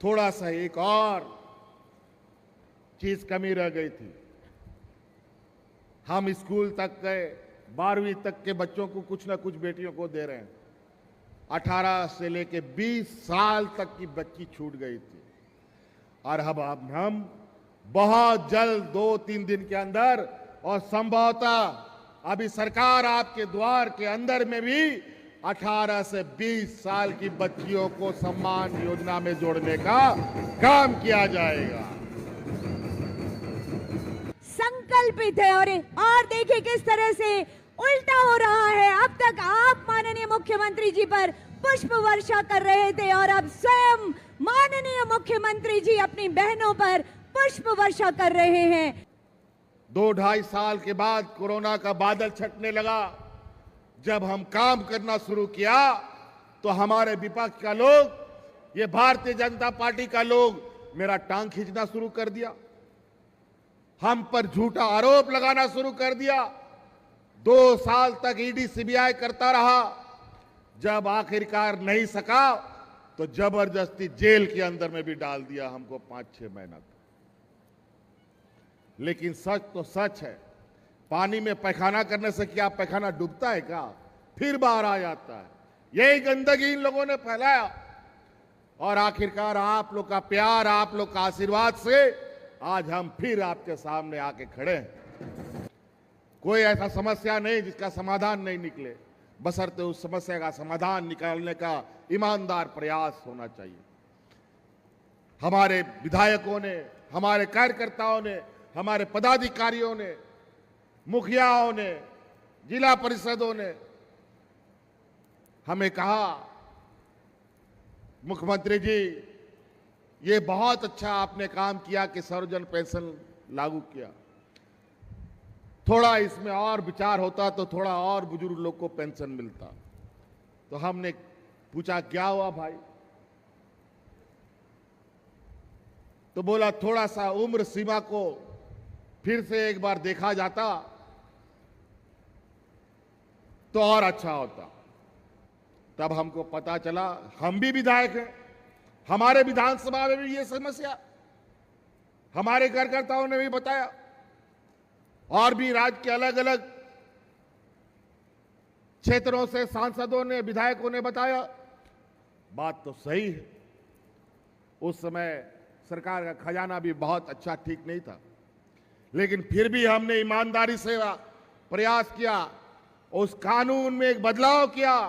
थोड़ा सा एक और चीज कमी रह गई थी। हम स्कूल तक गए, 12वीं तक के बच्चों को कुछ ना कुछ बेटियों को दे रहे हैं। 18 से लेके 20 साल तक की बच्ची छूट गई थी, और अब हम बहुत जल्द 2-3 दिन के अंदर, और संभवतः अभी सरकार आपके द्वार के अंदर में भी 18 से 20 साल की बच्चियों को सम्मान योजना में जोड़ने का काम किया जाएगा। संकल्पित है। और देखिए किस तरह से उल्टा हो रहा है। अब तक आप माननीय मुख्यमंत्री जी पर पुष्प वर्षा कर रहे थे, और अब स्वयं माननीय मुख्यमंत्री जी अपनी बहनों पर पुष्प वर्षा कर रहे हैं। 2-2.5 साल के बाद कोरोना का बादल छटने लगा। जब हम काम करना शुरू किया तो हमारे विपक्ष का लोग, ये भारतीय जनता पार्टी का लोग मेरा टांग खींचना शुरू कर दिया, हम पर झूठा आरोप लगाना शुरू कर दिया। 2 साल तक ईडी सीबीआई करता रहा। जब आखिरकार नहीं सका तो जबरदस्ती जेल के अंदर में भी डाल दिया हमको 5-6 महीना तक। लेकिन सच तो सच है, पानी में पैखाना करने से क्या पैखाना डूबता है क्या? फिर बाहर आ जाता है। यही गंदगी इन लोगों ने फैलाया, और आखिरकार आप लोग का प्यार, आप लोग का आशीर्वाद से आज हम फिर आपके सामने आके खड़े हैं। कोई ऐसा समस्या नहीं जिसका समाधान नहीं निकले, बशर्ते उस समस्या का समाधान निकालने का ईमानदार प्रयास होना चाहिए। हमारे विधायकों ने, हमारे कार्यकर्ताओं ने, हमारे पदाधिकारियों ने, मुखियाओं ने, जिला परिषदों ने हमें कहा, मुख्यमंत्री जी ये बहुत अच्छा आपने काम किया कि सर्वजन पेंशन लागू किया, थोड़ा इसमें और विचार होता तो थोड़ा और बुजुर्ग लोग को पेंशन मिलता। तो हमने पूछा क्या हुआ भाई? तो बोला थोड़ा सा उम्र सीमा को फिर से एक बार देखा जाता तो और अच्छा होता। तब हमको पता चला, हम भी विधायक हैं, हमारे विधानसभा में भी ये समस्या हमारे कार्यकर्ताओं ने भी बताया, और भी राज्य के अलग अलग क्षेत्रों से सांसदों ने, विधायकों ने बताया। बात तो सही है, उस समय सरकार का खजाना भी बहुत अच्छा ठीक नहीं था, लेकिन फिर भी हमने ईमानदारी से प्रयास किया, उस कानून में एक बदलाव किया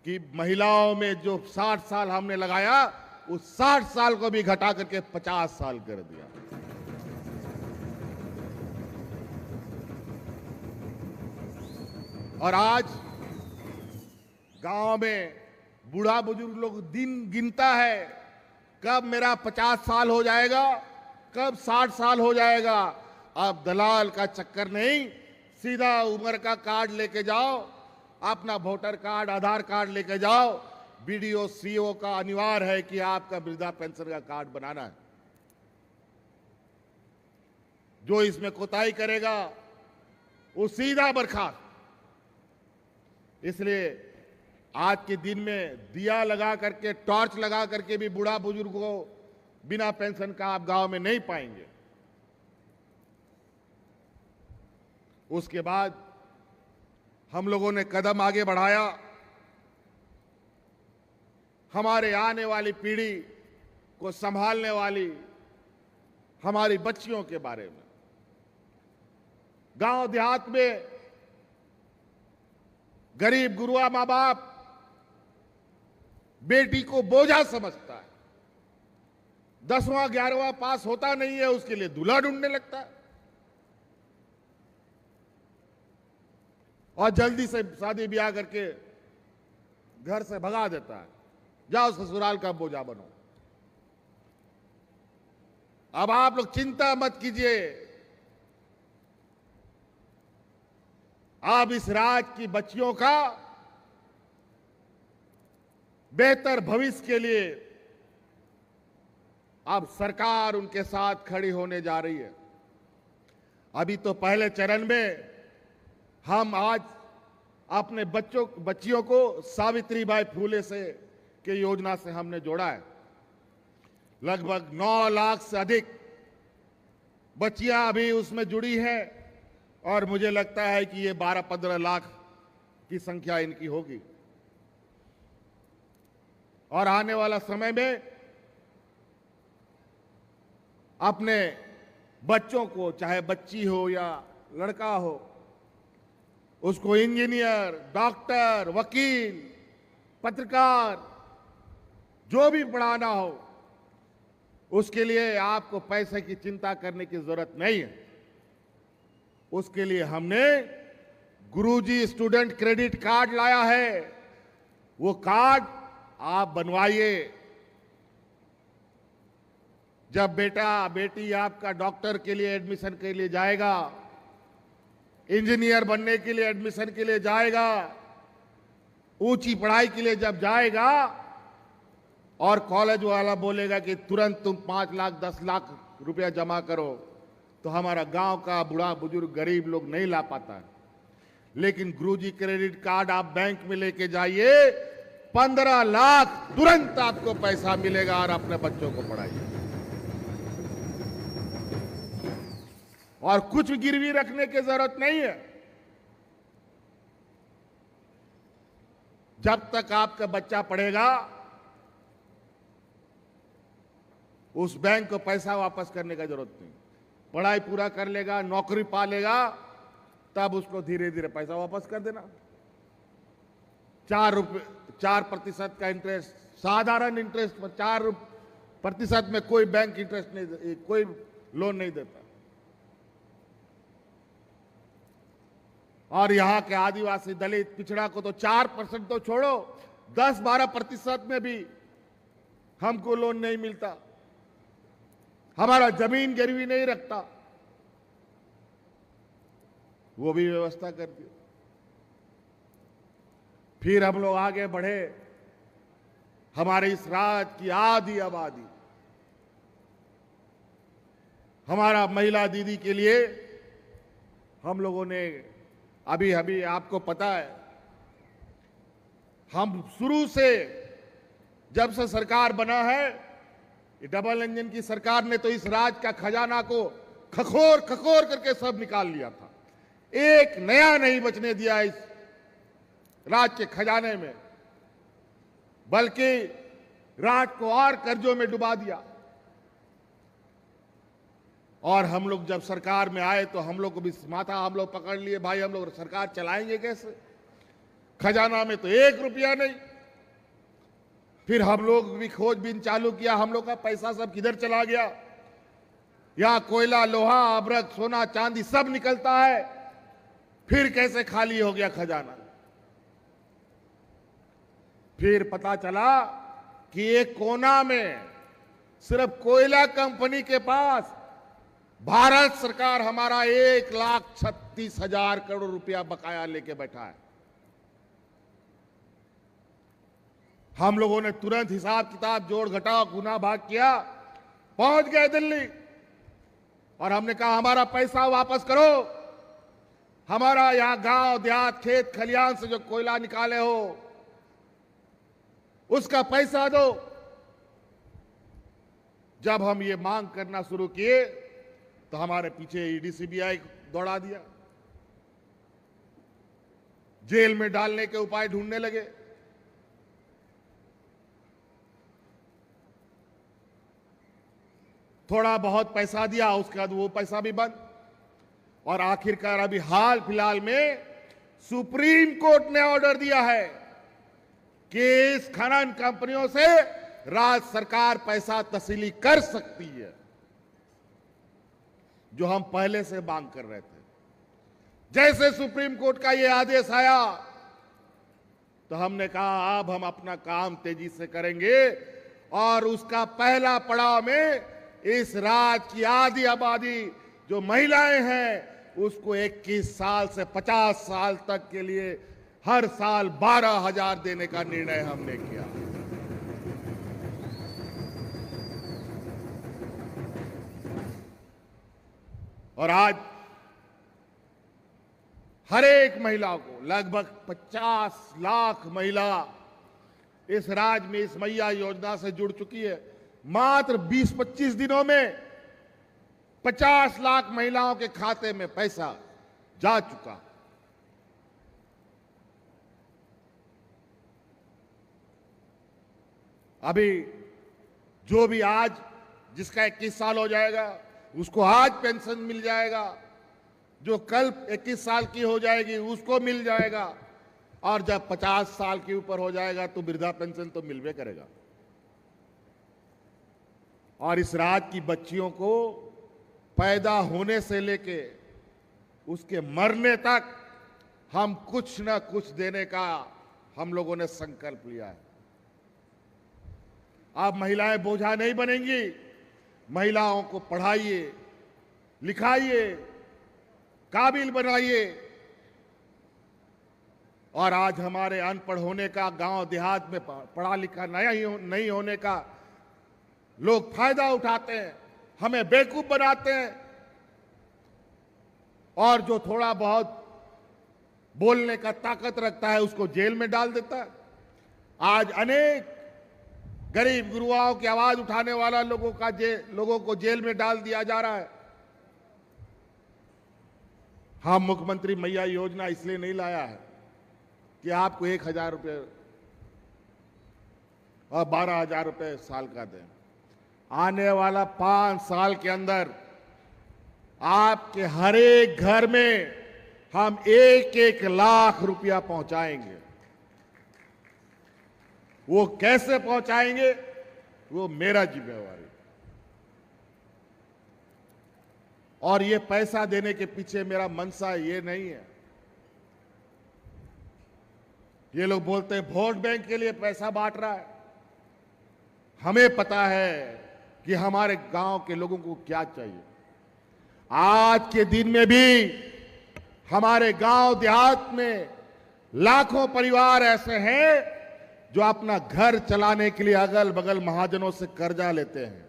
कि महिलाओं में जो 60 साल हमने लगाया, उस 60 साल को भी घटा करके 50 साल कर दिया। और आज गांव में बूढ़ा बुजुर्ग लोग दिन गिनता है, कब मेरा 50 साल हो जाएगा, कब 60 साल हो जाएगा। अब दलाल का चक्कर नहीं, सीधा उम्र का कार्ड लेके जाओ, अपना वोटर कार्ड, आधार कार्ड लेके जाओ, बीडीओ सीओ का अनिवार्य है कि आपका वृद्धा पेंशन का कार्ड बनाना है। जो इसमें कोताही करेगा वो सीधा बर्खास्त। इसलिए आज के दिन में दिया लगा करके, टॉर्च लगा करके भी बूढ़ा बुजुर्ग को बिना पेंशन का आप गांव में नहीं पाएंगे। उसके बाद हम लोगों ने कदम आगे बढ़ाया, हमारे आने वाली पीढ़ी को संभालने वाली हमारी बच्चियों के बारे में। गांव देहात में गरीब गुरुआ मां बाप बेटी को बोझा समझता है, 10वां 11वां पास होता नहीं है, उसके लिए दूल्हा ढूंढने लगता है, और जल्दी से शादी ब्याह करके घर से भगा देता है, जाओ ससुराल का बोझा बनो। अब आप लोग चिंता मत कीजिए, अब इस राज्य की बच्चियों का बेहतर भविष्य के लिए अब सरकार उनके साथ खड़ी होने जा रही है। अभी तो पहले चरण में हम आज अपने बच्चियों को सावित्रीबाई फूले से के योजना से हमने जोड़ा है। लगभग 9 लाख से अधिक बच्चियां अभी उसमें जुड़ी हैं और मुझे लगता है कि ये 12-15 लाख की संख्या इनकी होगी। और आने वाला समय में अपने बच्चों को, चाहे बच्ची हो या लड़का हो, उसको इंजीनियर, डॉक्टर, वकील, पत्रकार, जो भी पढ़ाना हो, उसके लिए आपको पैसे की चिंता करने की जरूरत नहीं है। उसके लिए हमने गुरुजी स्टूडेंट क्रेडिट कार्ड लाया है। वो कार्ड आप बनवाइए। जब बेटा बेटी आपका डॉक्टर के लिए एडमिशन के लिए जाएगा, इंजीनियर बनने के लिए एडमिशन के लिए जाएगा, ऊंची पढ़ाई के लिए जब जाएगा और कॉलेज वाला बोलेगा कि तुरंत तुम 5 लाख 10 लाख रुपया जमा करो, तो हमारा गांव का बूढ़ा बुजुर्ग गरीब लोग नहीं ला पाता है। लेकिन गुरुजी क्रेडिट कार्ड आप बैंक में लेके जाइए, 15 लाख तुरंत आपको पैसा मिलेगा और अपने बच्चों को पढ़ाइए। और कुछ गिरवी रखने की जरूरत नहीं है। जब तक आपका बच्चा पढ़ेगा, उस बैंक को पैसा वापस करने की जरूरत नहीं। पढ़ाई पूरा कर लेगा, नौकरी पा लेगा, तब उसको धीरे धीरे पैसा वापस कर देना। 4% का इंटरेस्ट, साधारण इंटरेस्ट में 4% में कोई बैंक इंटरेस्ट नहीं, कोई लोन नहीं देता। और यहां के आदिवासी, दलित, पिछड़ा को तो 4% तो छोड़ो, 10-12% में भी हमको लोन नहीं मिलता। हमारा जमीन गिरवी नहीं रखता, वो भी व्यवस्था कर दी। फिर हम लोग आगे बढ़े। हमारे इस राज्य की आधी आबादी, हमारा महिला दीदी के लिए हम लोगों ने अभी आपको पता है, हम शुरू से जब से सरकार बना है, ये डबल इंजन की सरकार ने तो इस राज्य का खजाना को खखोर खखोर करके सब निकाल लिया था। एक नया नहीं बचने दिया इस राज्य के खजाने में, बल्कि राज्य को और कर्जों में डुबा दिया। और हम लोग जब सरकार में आए तो हम लोग को भी माथा हम लोग पकड़ लिए, भाई हम लोग सरकार चलाएंगे कैसे, खजाना में तो 1 रुपया नहीं। फिर हम लोग भी खोजबीन चालू किया, हम लोग का पैसा सब किधर चला गया। यहां कोयला, लोहा, अभ्रक, सोना, चांदी सब निकलता है, फिर कैसे खाली हो गया खजाना। फिर पता चला कि एक कोना में सिर्फ कोयला कंपनी के पास भारत सरकार हमारा 1,36,000 करोड़ रुपया बकाया लेके बैठा है। हम लोगों ने तुरंत हिसाब किताब जोड़ घटाव गुना भाग किया, पहुंच गए दिल्ली और हमने कहा हमारा पैसा वापस करो। हमारा यहां गांव देहात खेत खलियान से जो कोयला निकाले हो उसका पैसा दो। जब हम ये मांग करना शुरू किए तो हमारे पीछे ईडी सीबीआई दौड़ा दिया, जेल में डालने के उपाय ढूंढने लगे। थोड़ा बहुत पैसा दिया, उसके बाद वो पैसा भी बंद। और आखिरकार अभी हाल फिलहाल में सुप्रीम कोर्ट ने ऑर्डर दिया है कि इस खनन कंपनियों से राज्य सरकार पैसा तस्वीली कर सकती है, जो हम पहले से मांग कर रहे थे। जैसे सुप्रीम कोर्ट का यह आदेश आया तो हमने कहा अब हम अपना काम तेजी से करेंगे और उसका पहला पड़ाव में इस राज्य की आधी आबादी जो महिलाएं हैं उसको 21 साल से 50 साल तक के लिए हर साल 12,000 देने का निर्णय हमने किया। और आज हर एक महिला को, लगभग 50 लाख महिला इस राज्य में इस मैया योजना से जुड़ चुकी है। मात्र 20-25 दिनों में 50 लाख महिलाओं के खाते में पैसा जा चुका। अभी जो भी आज जिसका 21 साल हो जाएगा उसको आज पेंशन मिल जाएगा, जो कल 21 साल की हो जाएगी उसको मिल जाएगा, और जब 50 साल के ऊपर हो जाएगा तो वृद्धा पेंशन तो मिलवे करेगा। और इस राज्य की बच्चियों को पैदा होने से लेके उसके मरने तक हम कुछ न कुछ देने का हम लोगों ने संकल्प लिया है। अब महिलाएं बोझा नहीं बनेंगी। महिलाओं को पढ़ाइए, लिखाइए, काबिल बनाइए। और आज हमारे अनपढ़ होने का, गांव देहात में पढ़ा लिखा नहीं होने का लोग फायदा उठाते हैं, हमें बेवकूफ बनाते हैं, और जो थोड़ा बहुत बोलने का ताकत रखता है उसको जेल में डाल देता है। आज अनेक गरीब गुरुआओं की आवाज उठाने वाला लोगों को जेल में डाल दिया जा रहा है। हम मुख्यमंत्री मैया योजना इसलिए नहीं लाया है कि आपको 1,000 रुपये और 12,000 रुपये साल का दें। आने वाला 5 साल के अंदर आपके हर एक घर में हम 1-1 लाख रुपया पहुंचाएंगे। वो कैसे पहुंचाएंगे वो मेरा जिम्मेवारी। और ये पैसा देने के पीछे मेरा मनसा ये नहीं है। ये लोग बोलते हैं वोट बैंक के लिए पैसा बांट रहा है। हमें पता है कि हमारे गांव के लोगों को क्या चाहिए। आज के दिन में भी हमारे गांव देहात में लाखों परिवार ऐसे हैं जो अपना घर चलाने के लिए अगल बगल महाजनों से कर्जा लेते हैं।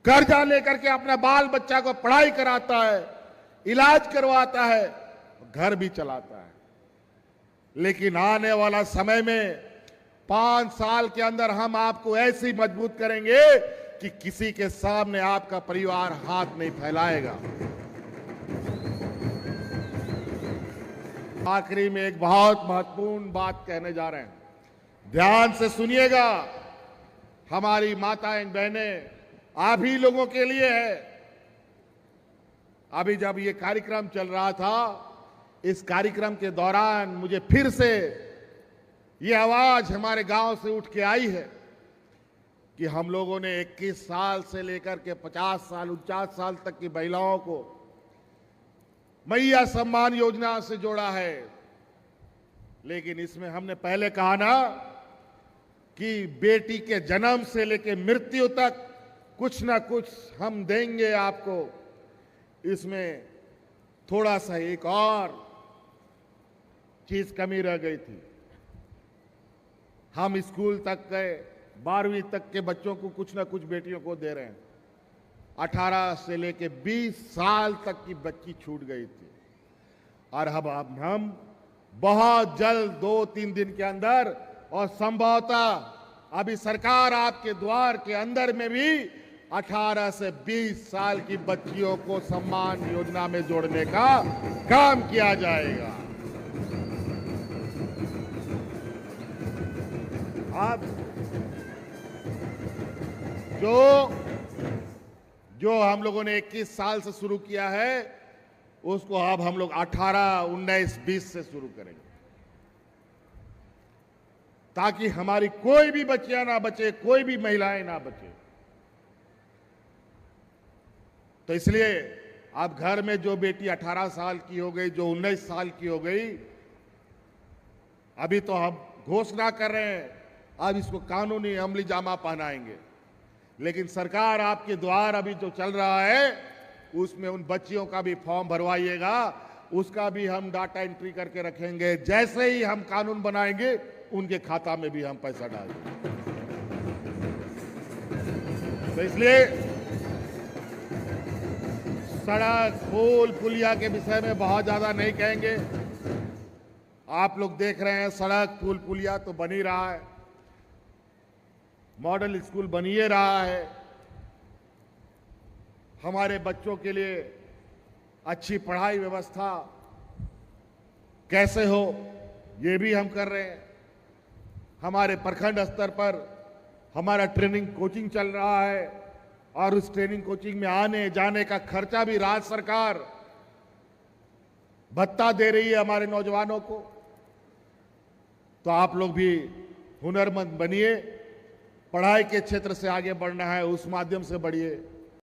कर्जा लेकर के अपना बाल बच्चा को पढ़ाई कराता है, इलाज करवाता है, घर भी चलाता है। लेकिन आने वाला समय में 5 साल के अंदर हम आपको ऐसी मजबूत करेंगे कि किसी के सामने आपका परिवार हाथ नहीं फैलाएगा। आखिरी में एक बहुत महत्वपूर्ण बात कहने जा रहे हैं, ध्यान से सुनिएगा। हमारी माताएं बहनें आप ही लोगों के लिए है। अभी जब ये कार्यक्रम चल रहा था, इस कार्यक्रम के दौरान मुझे फिर से ये आवाज हमारे गांव से उठ के आई है कि हम लोगों ने 21 साल से लेकर के 50 साल 49 साल तक की महिलाओं को मैया सम्मान योजना से जोड़ा है। लेकिन इसमें हमने पहले कहा ना कि बेटी के जन्म से लेकर मृत्यु तक कुछ ना कुछ हम देंगे आपको। इसमें थोड़ा सा एक और चीज कमी रह गई थी। हम स्कूल तक के 12वीं तक के बच्चों को कुछ ना कुछ बेटियों को दे रहे हैं। 18 से लेके 20 साल तक की बच्ची छूट गई थी। और अब हम बहुत जल्द 2-3 दिन के अंदर, और संभवतः अभी सरकार आपके द्वार के अंदर में भी 18 से 20 साल की बच्चियों को सम्मान योजना में जोड़ने का काम किया जाएगा। अब जो हम लोगों ने 21 साल से शुरू किया है उसको अब हम लोग 18, 19, 20 से शुरू करेंगे, ताकि हमारी कोई भी बच्चियां ना बचे, कोई भी महिलाएं ना बचे। तो इसलिए अब घर में जो बेटी 18 साल की हो गई, जो 19 साल की हो गई, अभी तो हम घोषणा कर रहे हैं, अब इसको कानूनी अमली जामा पहनाएंगे। लेकिन सरकार आपके द्वार अभी जो चल रहा है उसमें उन बच्चियों का भी फॉर्म भरवाइएगा, उसका भी हम डाटा एंट्री करके रखेंगे। जैसे ही हम कानून बनाएंगे उनके खाता में भी हम पैसा डाल देंगे। तो इसलिए सड़क, पुल, पुलिया के विषय में बहुत ज्यादा नहीं कहेंगे। आप लोग देख रहे हैं सड़क, पुल, पुलिया तो बन ही रहा है। मॉडल स्कूल बनिए रहा है। हमारे बच्चों के लिए अच्छी पढ़ाई व्यवस्था कैसे हो, ये भी हम कर रहे हैं। हमारे प्रखंड स्तर पर हमारा ट्रेनिंग कोचिंग चल रहा है और उस ट्रेनिंग कोचिंग में आने जाने का खर्चा भी राज्य सरकार भत्ता दे रही है हमारे नौजवानों को। तो आप लोग भी हुनरमंद बनिए, पढ़ाई के क्षेत्र से आगे बढ़ना है उस माध्यम से बढ़िए।